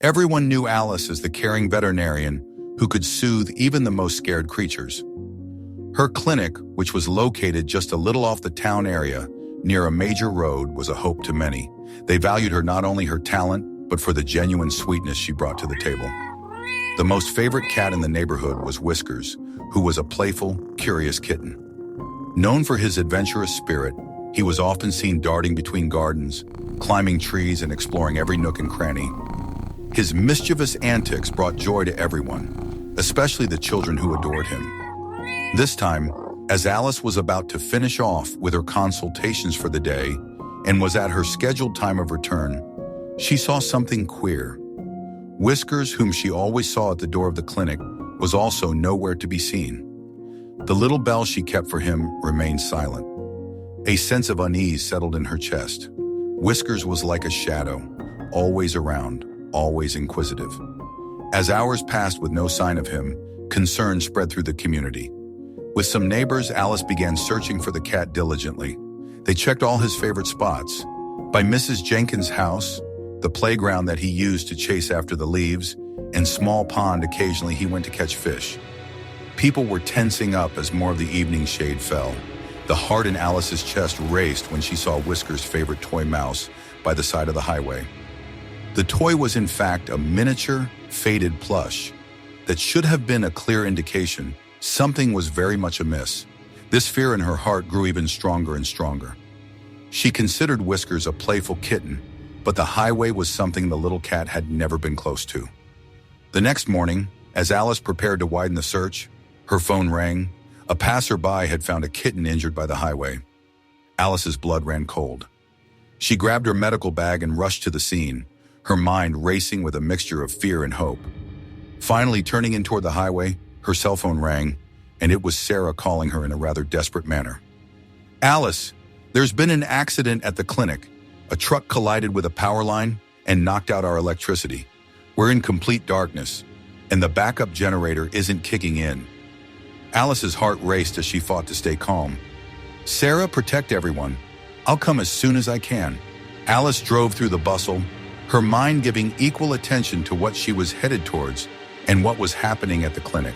Everyone knew Alice as the caring veterinarian who could soothe even the most scared creatures. Her clinic, which was located just a little off the town area, near a major road, was a hope to many. They valued her not only her talent, but for the genuine sweetness she brought to the table. The most favorite cat in the neighborhood was Whiskers, who was a playful, curious kitten. Known for his adventurous spirit, he was often seen darting between gardens, climbing trees, and exploring every nook and cranny. His mischievous antics brought joy to everyone, especially the children who adored him. This time, as Alice was about to finish off with her consultations for the day and was at her scheduled time of return, she saw something queer. Whiskers, whom she always saw at the door of the clinic, was also nowhere to be seen. The little bell she kept for him remained silent. A sense of unease settled in her chest. Whiskers was like a shadow, always around, always inquisitive. As hours passed with no sign of him, concern spread through the community. With some neighbors, Alice began searching for the cat diligently. They checked all his favorite spots. By Mrs. Jenkins' house, the playground that he used to chase after the leaves, and small pond occasionally he went to catch fish. People were tensing up as more of the evening shade fell. The heart in Alice's chest raced when she saw Whiskers' favorite toy mouse by the side of the highway. The toy was in fact a miniature, faded plush that should have been a clear indication something was very much amiss. This fear in her heart grew even stronger and stronger. She considered Whiskers a playful kitten, but the highway was something the little cat had never been close to. The next morning, as Alice prepared to widen the search, her phone rang. A passerby had found a kitten injured by the highway. Alice's blood ran cold. She grabbed her medical bag and rushed to the scene, her mind racing with a mixture of fear and hope. Finally, turning in toward the highway, her cell phone rang, and it was Sarah calling her in a rather desperate manner. "Alice, there's been an accident at the clinic. A truck collided with a power line and knocked out our electricity. We're in complete darkness, and the backup generator isn't kicking in." Alice's heart raced as she fought to stay calm. "Sarah, protect everyone. I'll come as soon as I can." Alice drove through the bustle, her mind giving equal attention to what she was headed towards and what was happening at the clinic.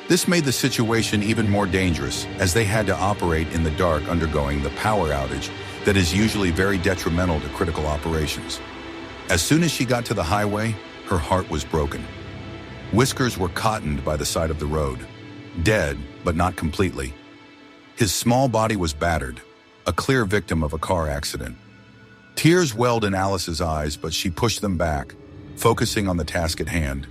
This made the situation even more dangerous as they had to operate in the dark, undergoing the power outage that is usually very detrimental to critical operations. As soon as she got to the highway, her heart was broken. Whiskers were cottoned by the side of the road, dead but not completely. His small body was battered, a clear victim of a car accident. Tears welled in Alice's eyes, but she pushed them back, focusing on the task at hand.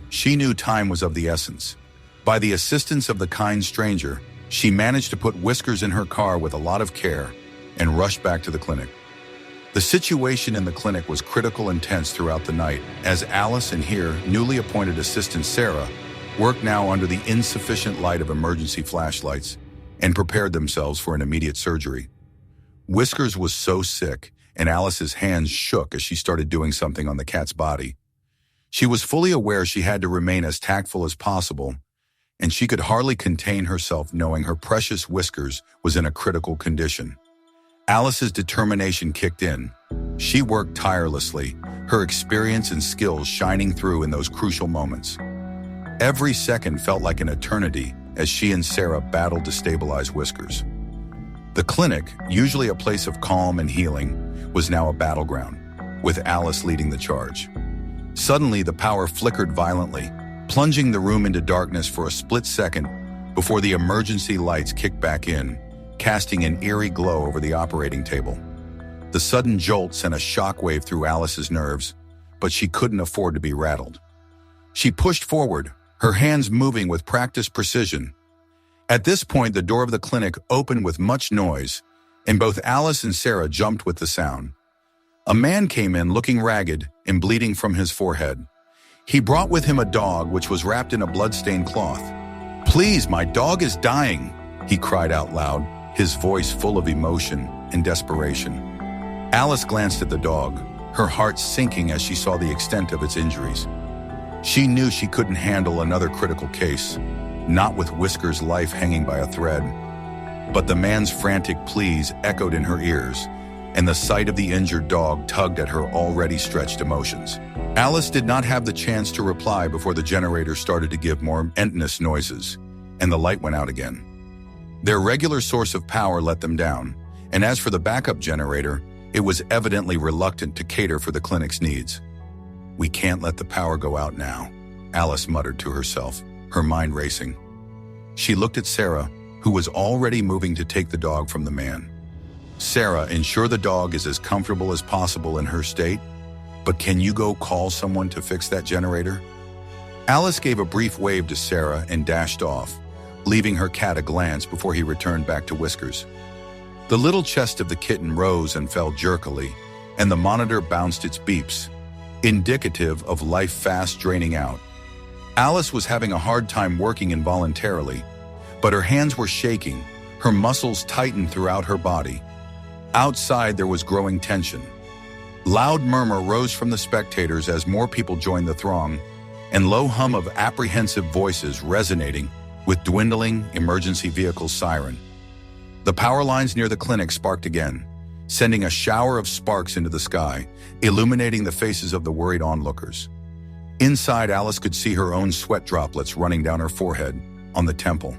She knew time was of the essence. By the assistance of the kind stranger, she managed to put Whiskers in her car with a lot of care and rushed back to the clinic. The situation in the clinic was critical and tense throughout the night, as Alice and here newly appointed assistant Sarah worked now under the insufficient light of emergency flashlights and prepared themselves for an immediate surgery. Whiskers was so sick, and Alice's hands shook as she started doing something on the cat's body. She was fully aware she had to remain as tactful as possible, and she could hardly contain herself knowing her precious Whiskers was in a critical condition. Alice's determination kicked in. She worked tirelessly, her experience and skills shining through in those crucial moments. Every second felt like an eternity as she and Sarah battled to stabilize Whiskers. The clinic, usually a place of calm and healing, was now a battleground, with Alice leading the charge. Suddenly, the power flickered violently, plunging the room into darkness for a split second before the emergency lights kicked back in, casting an eerie glow over the operating table. The sudden jolt sent a shockwave through Alice's nerves, but she couldn't afford to be rattled. She pushed forward, her hands moving with practiced precision. At this point, the door of the clinic opened with much noise, and both Alice and Sarah jumped with the sound. A man came in looking ragged and bleeding from his forehead. He brought with him a dog which was wrapped in a blood-stained cloth. "Please, my dog is dying," he cried out loud, his voice full of emotion and desperation. Alice glanced at the dog, her heart sinking as she saw the extent of its injuries. She knew she couldn't handle another critical case, not with Whiskers' life hanging by a thread. But the man's frantic pleas echoed in her ears and the sight of the injured dog tugged at her already stretched emotions. Alice did not have the chance to reply before the generator started to give more monotonous noises, and the light went out again. Their regular source of power let them down, and as for the backup generator, it was evidently reluctant to cater for the clinic's needs. "We can't let the power go out now," Alice muttered to herself, her mind racing. She looked at Sarah, who was already moving to take the dog from the man. "Sarah, ensure the dog is as comfortable as possible in her state, but can you go call someone to fix that generator?" Alice gave a brief wave to Sarah and dashed off, leaving her cat a glance before he returned back to Whiskers. The little chest of the kitten rose and fell jerkily, and the monitor bounced its beeps, indicative of life fast draining out. Alice was having a hard time working involuntarily, but her hands were shaking, her muscles tightened throughout her body. Outside, there was growing tension. Loud murmur rose from the spectators as more people joined the throng, and low hum of apprehensive voices resonating with dwindling emergency vehicle siren. The power lines near the clinic sparked again, sending a shower of sparks into the sky, illuminating the faces of the worried onlookers. Inside, Alice could see her own sweat droplets running down her forehead, on the temple.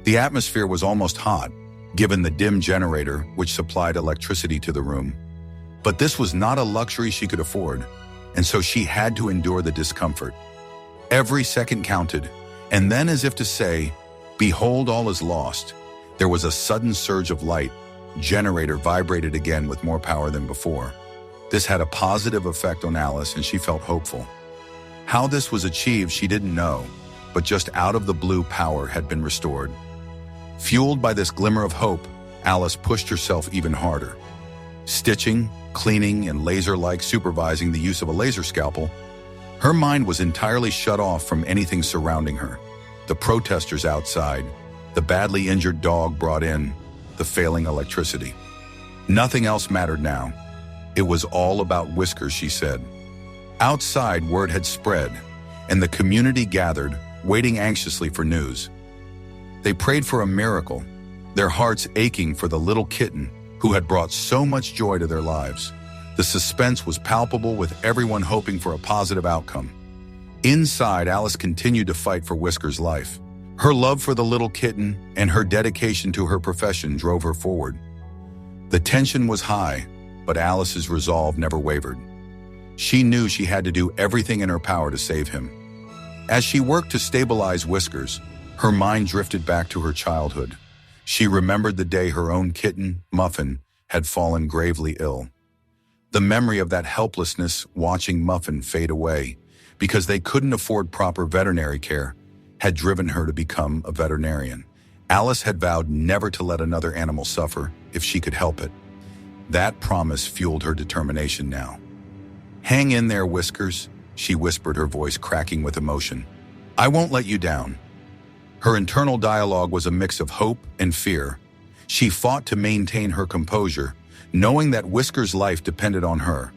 The atmosphere was almost hot, given the dim generator which supplied electricity to the room. But this was not a luxury she could afford, and so she had to endure the discomfort. Every second counted, and then as if to say, "Behold, all is lost," there was a sudden surge of light. Generator vibrated again with more power than before. This had a positive effect on Alice, and she felt hopeful. How this was achieved, she didn't know, but just out of the blue, power had been restored. Fueled by this glimmer of hope, Alice pushed herself even harder. Stitching, cleaning, and laser-like supervising the use of a laser scalpel, her mind was entirely shut off from anything surrounding her. The protesters outside, the badly injured dog brought in, the failing electricity. Nothing else mattered now. It was all about Whiskers, she said. Outside, word had spread, and the community gathered, waiting anxiously for news. They prayed for a miracle, their hearts aching for the little kitten who had brought so much joy to their lives. The suspense was palpable, with everyone hoping for a positive outcome. Inside, Alice continued to fight for Whiskers' life. Her love for the little kitten and her dedication to her profession drove her forward. The tension was high, but Alice's resolve never wavered. She knew she had to do everything in her power to save him. As she worked to stabilize Whiskers, her mind drifted back to her childhood. She remembered the day her own kitten, Muffin, had fallen gravely ill. The memory of that helplessness watching Muffin fade away because they couldn't afford proper veterinary care had driven her to become a veterinarian. Alice had vowed never to let another animal suffer if she could help it. That promise fueled her determination now. "Hang in there, Whiskers," she whispered, her voice cracking with emotion. "I won't let you down." Her internal dialogue was a mix of hope and fear. She fought to maintain her composure, knowing that Whiskers' life depended on her.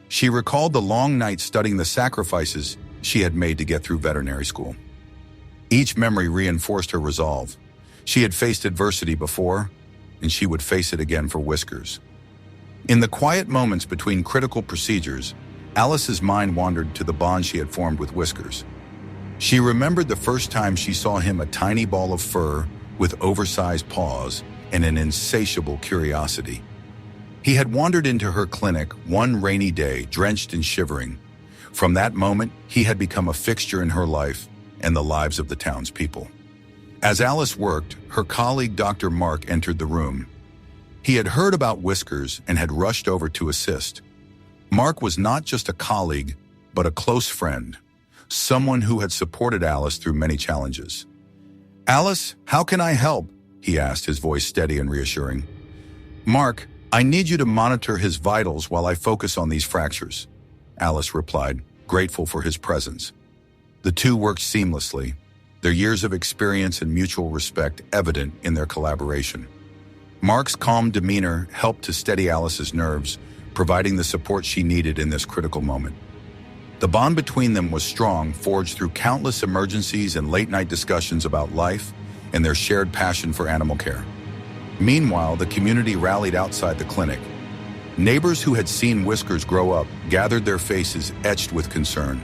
She recalled the long nights studying the sacrifices she had made to get through veterinary school. Each memory reinforced her resolve. She had faced adversity before, and she would face it again for Whiskers. In the quiet moments between critical procedures, Alice's mind wandered to the bond she had formed with Whiskers. She remembered the first time she saw him, a tiny ball of fur with oversized paws and an insatiable curiosity. He had wandered into her clinic one rainy day, drenched and shivering. From that moment, he had become a fixture in her life and the lives of the townspeople. As Alice worked, her colleague Dr. Mark entered the room. He had heard about Whiskers and had rushed over to assist. Mark was not just a colleague, but a close friend, someone who had supported Alice through many challenges. "Alice, how can I help?" he asked, his voice steady and reassuring. "Mark, I need you to monitor his vitals while I focus on these fractures," Alice replied, grateful for his presence. The two worked seamlessly, their years of experience and mutual respect evident in their collaboration. Mark's calm demeanor helped to steady Alice's nerves, providing the support she needed in this critical moment. The bond between them was strong, forged through countless emergencies and late-night discussions about life and their shared passion for animal care. Meanwhile, the community rallied outside the clinic. Neighbors who had seen Whiskers grow up gathered, their faces etched with concern.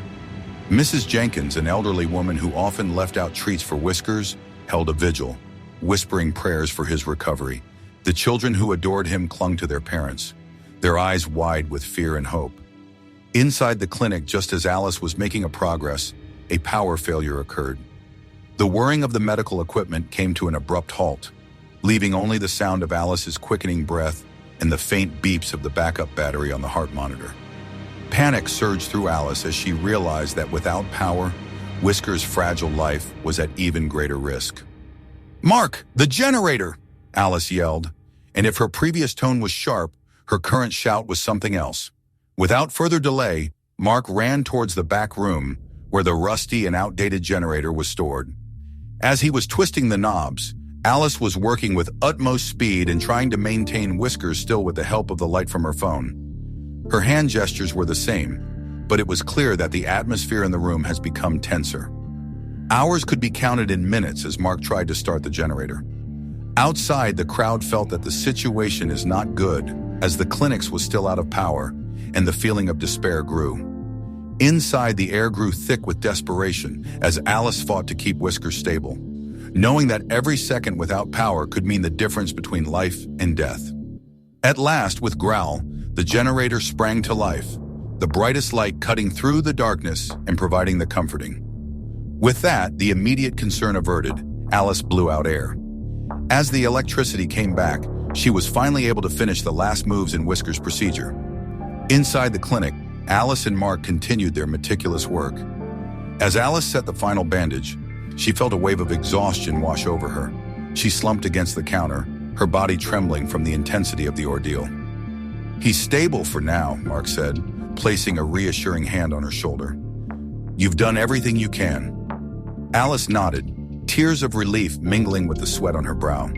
Mrs. Jenkins, an elderly woman who often left out treats for Whiskers, held a vigil, whispering prayers for his recovery. The children who adored him clung to their parents, their eyes wide with fear and hope. Inside the clinic, just as Alice was making a progress, a power failure occurred. The whirring of the medical equipment came to an abrupt halt, leaving only the sound of Alice's quickening breath and the faint beeps of the backup battery on the heart monitor. Panic surged through Alice as she realized that without power, Whiskers' fragile life was at even greater risk. "Mark, the generator!" Alice yelled, and if her previous tone was sharp, her current shout was something else. Without further delay, Mark ran towards the back room where the rusty and outdated generator was stored. As he was twisting the knobs, Alice was working with utmost speed and trying to maintain Whiskers still with the help of the light from her phone. Her hand gestures were the same, but it was clear that the atmosphere in the room has become tenser. Hours could be counted in minutes as Mark tried to start the generator. Outside, the crowd felt that the situation is not good, as the clinics was still out of power, and the feeling of despair grew. Inside, the air grew thick with desperation as Alice fought to keep Whiskers stable, knowing that every second without power could mean the difference between life and death. At last, with growl, the generator sprang to life, the brightest light cutting through the darkness and providing the comforting. With that, the immediate concern averted, Alice blew out air. As the electricity came back, she was finally able to finish the last moves in Whiskers' procedure. Inside the clinic, Alice and Mark continued their meticulous work. As Alice set the final bandage, she felt a wave of exhaustion wash over her. She slumped against the counter, her body trembling from the intensity of the ordeal. "He's stable for now," Mark said, placing a reassuring hand on her shoulder. "You've done everything you can." Alice nodded, tears of relief mingling with the sweat on her brow.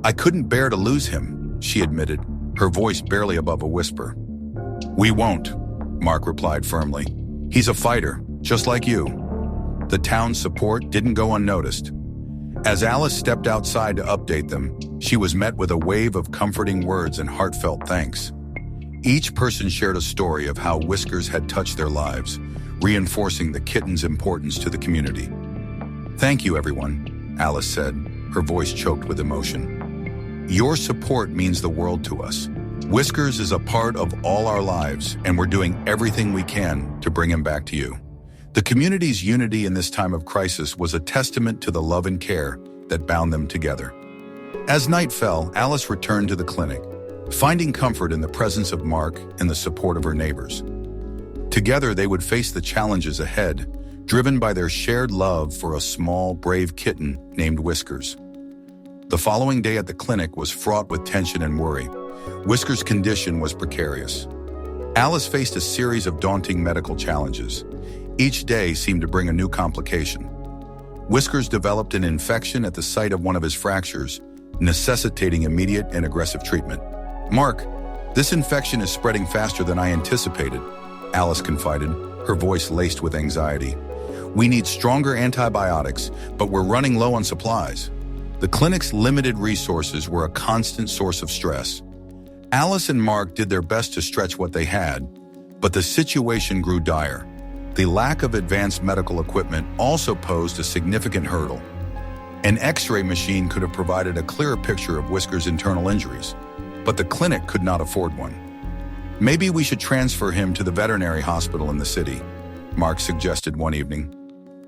I couldn't bear to lose him," she admitted, her voice barely above a whisper. "We won't," Mark replied firmly. "He's a fighter, just like you." The town's support didn't go unnoticed. As Alice stepped outside to update them, she was met with a wave of comforting words and heartfelt thanks. Each person shared a story of how Whiskers had touched their lives, reinforcing the kitten's importance to the community. "Thank you, everyone," Alice said, her voice choked with emotion. "Your support means the world to us. Whiskers is a part of all our lives, and we're doing everything we can to bring him back to you." The community's unity in this time of crisis was a testament to the love and care that bound them together. As night fell, Alice returned to the clinic, finding comfort in the presence of Mark and the support of her neighbors. Together, they would face the challenges ahead, driven by their shared love for a small, brave kitten named Whiskers. The following day at the clinic was fraught with tension and worry. Whiskers' condition was precarious. Alice faced a series of daunting medical challenges. Each day seemed to bring a new complication. Whiskers developed an infection at the site of one of his fractures, necessitating immediate and aggressive treatment. "Mark, this infection is spreading faster than I anticipated," Alice confided, her voice laced with anxiety. "We need stronger antibiotics, but we're running low on supplies." The clinic's limited resources were a constant source of stress. Alice and Mark did their best to stretch what they had, but the situation grew dire. The lack of advanced medical equipment also posed a significant hurdle. An X-ray machine could have provided a clearer picture of Whiskers' internal injuries, but the clinic could not afford one. "Maybe we should transfer him to the veterinary hospital in the city," Mark suggested one evening.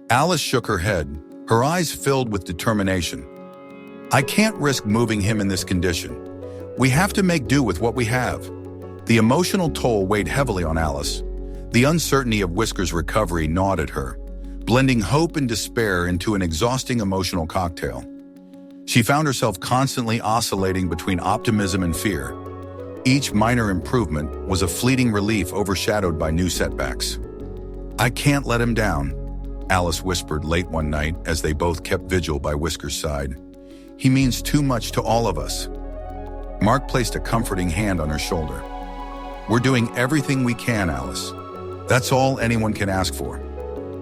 Alice shook her head, her eyes filled with determination. "I can't risk moving him in this condition. We have to make do with what we have." The emotional toll weighed heavily on Alice. The uncertainty of Whiskers' recovery gnawed at her, blending hope and despair into an exhausting emotional cocktail. She found herself constantly oscillating between optimism and fear. Each minor improvement was a fleeting relief overshadowed by new setbacks. "I can't let him down," Alice whispered late one night as they both kept vigil by Whiskers' side. "He means too much to all of us." Mark placed a comforting hand on her shoulder. "We're doing everything we can, Alice. That's all anyone can ask for."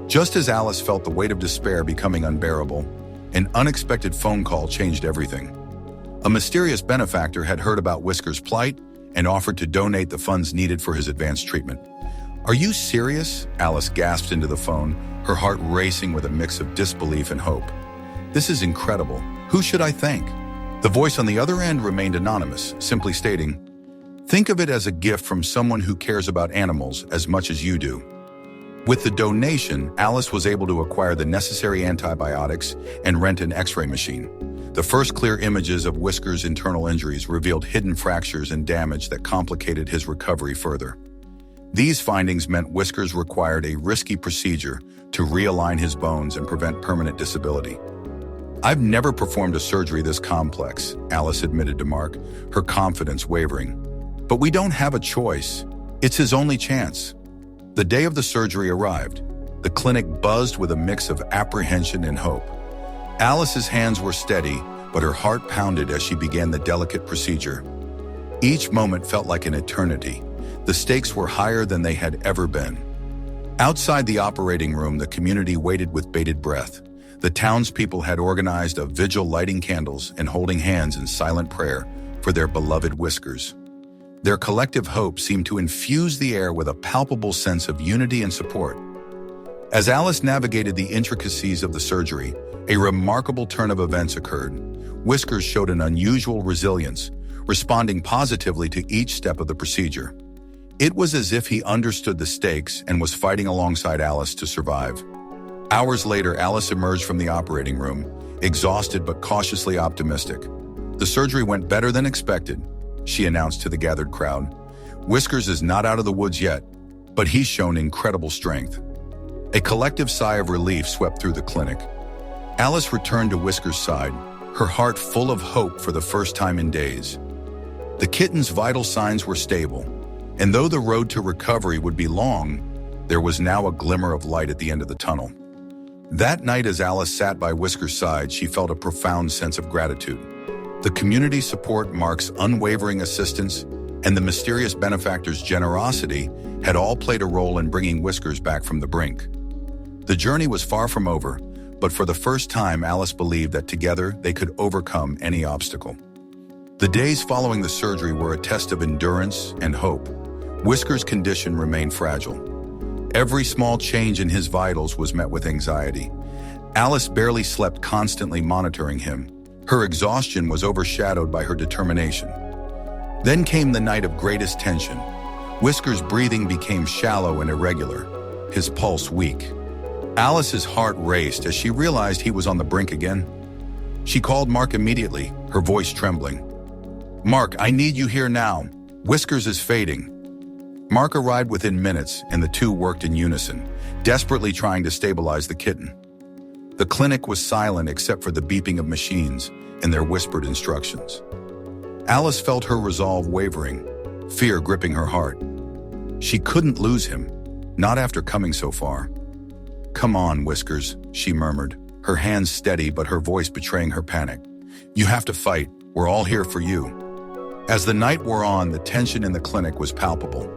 Just as Alice felt the weight of despair becoming unbearable, an unexpected phone call changed everything. A mysterious benefactor had heard about Whisker's plight and offered to donate the funds needed for his advanced treatment. "Are you serious?" Alice gasped into the phone, her heart racing with a mix of disbelief and hope. "This is incredible. Who should I thank?" The voice on the other end remained anonymous, simply stating, "Think of it as a gift from someone who cares about animals as much as you do." With the donation, Alice was able to acquire the necessary antibiotics and rent an X-ray machine. The first clear images of Whisker's internal injuries revealed hidden fractures and damage that complicated his recovery further. These findings meant Whiskers required a risky procedure to realign his bones and prevent permanent disability. "I've never performed a surgery this complex," Alice admitted to Mark, her confidence wavering. "But we don't have a choice. It's his only chance." The day of the surgery arrived. The clinic buzzed with a mix of apprehension and hope. Alice's hands were steady, but her heart pounded as she began the delicate procedure. Each moment felt like an eternity. The stakes were higher than they had ever been. Outside the operating room, the community waited with bated breath. The townspeople had organized a vigil, lighting candles and holding hands in silent prayer for their beloved Whiskers. Their collective hope seemed to infuse the air with a palpable sense of unity and support. As Alice navigated the intricacies of the surgery, a remarkable turn of events occurred. Whiskers showed an unusual resilience, responding positively to each step of the procedure. It was as if he understood the stakes and was fighting alongside Alice to survive. Hours later, Alice emerged from the operating room, exhausted but cautiously optimistic. "The surgery went better than expected," she announced to the gathered crowd. "Whiskers is not out of the woods yet, but he's shown incredible strength." A collective sigh of relief swept through the clinic. Alice returned to Whiskers' side, her heart full of hope for the first time in days. The kitten's vital signs were stable, and though the road to recovery would be long, there was now a glimmer of light at the end of the tunnel. That night, as Alice sat by Whiskers' side, she felt a profound sense of gratitude. The community support, Mark's unwavering assistance, and the mysterious benefactor's generosity had all played a role in bringing Whiskers back from the brink. The journey was far from over, but for the first time, Alice believed that together they could overcome any obstacle. The days following the surgery were a test of endurance and hope. Whiskers' condition remained fragile. Every small change in his vitals was met with anxiety. Alice barely slept, constantly monitoring him. Her exhaustion was overshadowed by her determination. Then came the night of greatest tension. Whiskers' breathing became shallow and irregular, his pulse weak. Alice's heart raced as she realized he was on the brink again. She called Mark immediately, her voice trembling. "Mark, I need you here now. Whiskers is fading." Mark arrived within minutes, and the two worked in unison, desperately trying to stabilize the kitten. The clinic was silent except for the beeping of machines and their whispered instructions. Alice felt her resolve wavering, fear gripping her heart. She couldn't lose him, not after coming so far. "Come on, Whiskers," she murmured, her hands steady but her voice betraying her panic. "You have to fight. We're all here for you." As the night wore on, the tension in the clinic was palpable.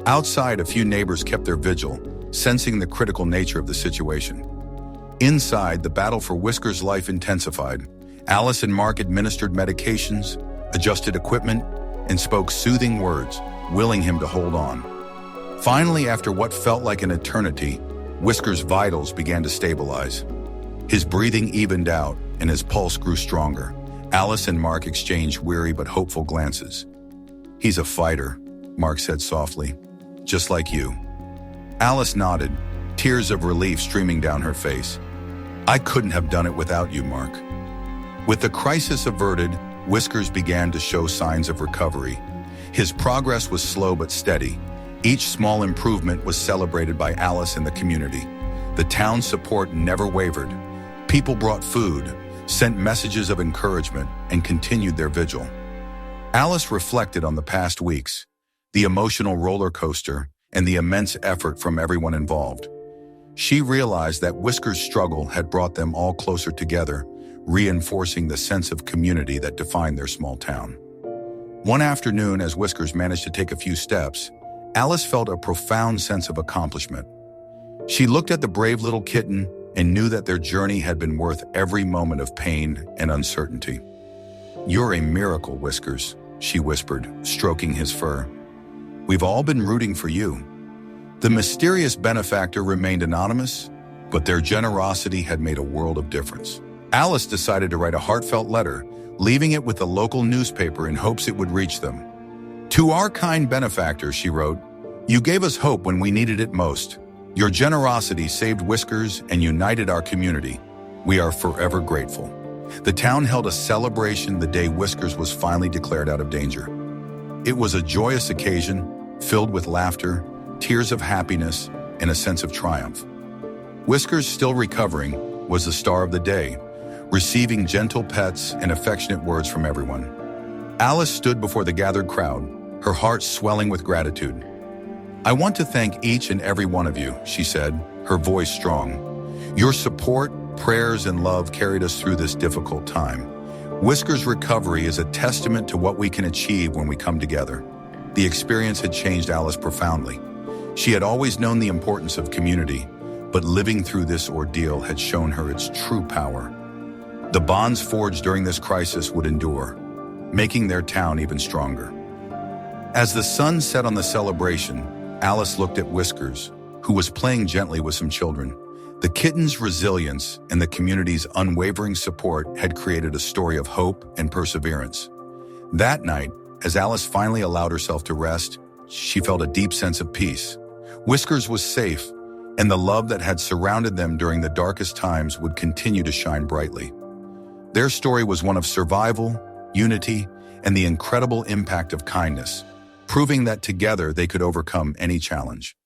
Outside, a few neighbors kept their vigil, sensing the critical nature of the situation. Inside, the battle for Whiskers' life intensified. Alice and Mark administered medications, adjusted equipment, and spoke soothing words, willing him to hold on. Finally, after what felt like an eternity, Whiskers' vitals began to stabilize. His breathing evened out, and his pulse grew stronger. Alice and Mark exchanged weary but hopeful glances. "He's a fighter," Mark said softly. "Just like you." Alice nodded, tears of relief streaming down her face. "I couldn't have done it without you, Mark." With the crisis averted, Whiskers began to show signs of recovery. His progress was slow but steady. Each small improvement was celebrated by Alice and the community. The town's support never wavered. People brought food, sent messages of encouragement, and continued their vigil. Alice reflected on the past weeks, the emotional roller coaster, and the immense effort from everyone involved. She realized that Whiskers' struggle had brought them all closer together, reinforcing the sense of community that defined their small town. One afternoon, as Whiskers managed to take a few steps, Alice felt a profound sense of accomplishment. She looked at the brave little kitten and knew that their journey had been worth every moment of pain and uncertainty. "You're a miracle, Whiskers," she whispered, stroking his fur. "We've all been rooting for you." The mysterious benefactor remained anonymous, but their generosity had made a world of difference. Alice decided to write a heartfelt letter, leaving it with the local newspaper in hopes it would reach them. "To our kind benefactor," she wrote, "you gave us hope when we needed it most. Your generosity saved Whiskers and united our community. We are forever grateful." The town held a celebration the day Whiskers was finally declared out of danger. It was a joyous occasion, filled with laughter, tears of happiness, and a sense of triumph. Whiskers, still recovering, was the star of the day, receiving gentle pets and affectionate words from everyone. Alice stood before the gathered crowd, her heart swelling with gratitude. "I want to thank each and every one of you," she said, her voice strong. "Your support, prayers, and love carried us through this difficult time. Whiskers' recovery is a testament to what we can achieve when we come together." The experience had changed Alice profoundly. She had always known the importance of community, but living through this ordeal had shown her its true power. The bonds forged during this crisis would endure, making their town even stronger. As the sun set on the celebration, Alice looked at Whiskers, who was playing gently with some children. The kitten's resilience and the community's unwavering support had created a story of hope and perseverance. That night, as Alice finally allowed herself to rest, she felt a deep sense of peace. Whiskers was safe, and the love that had surrounded them during the darkest times would continue to shine brightly. Their story was one of survival, unity, and the incredible impact of kindness, proving that together they could overcome any challenge.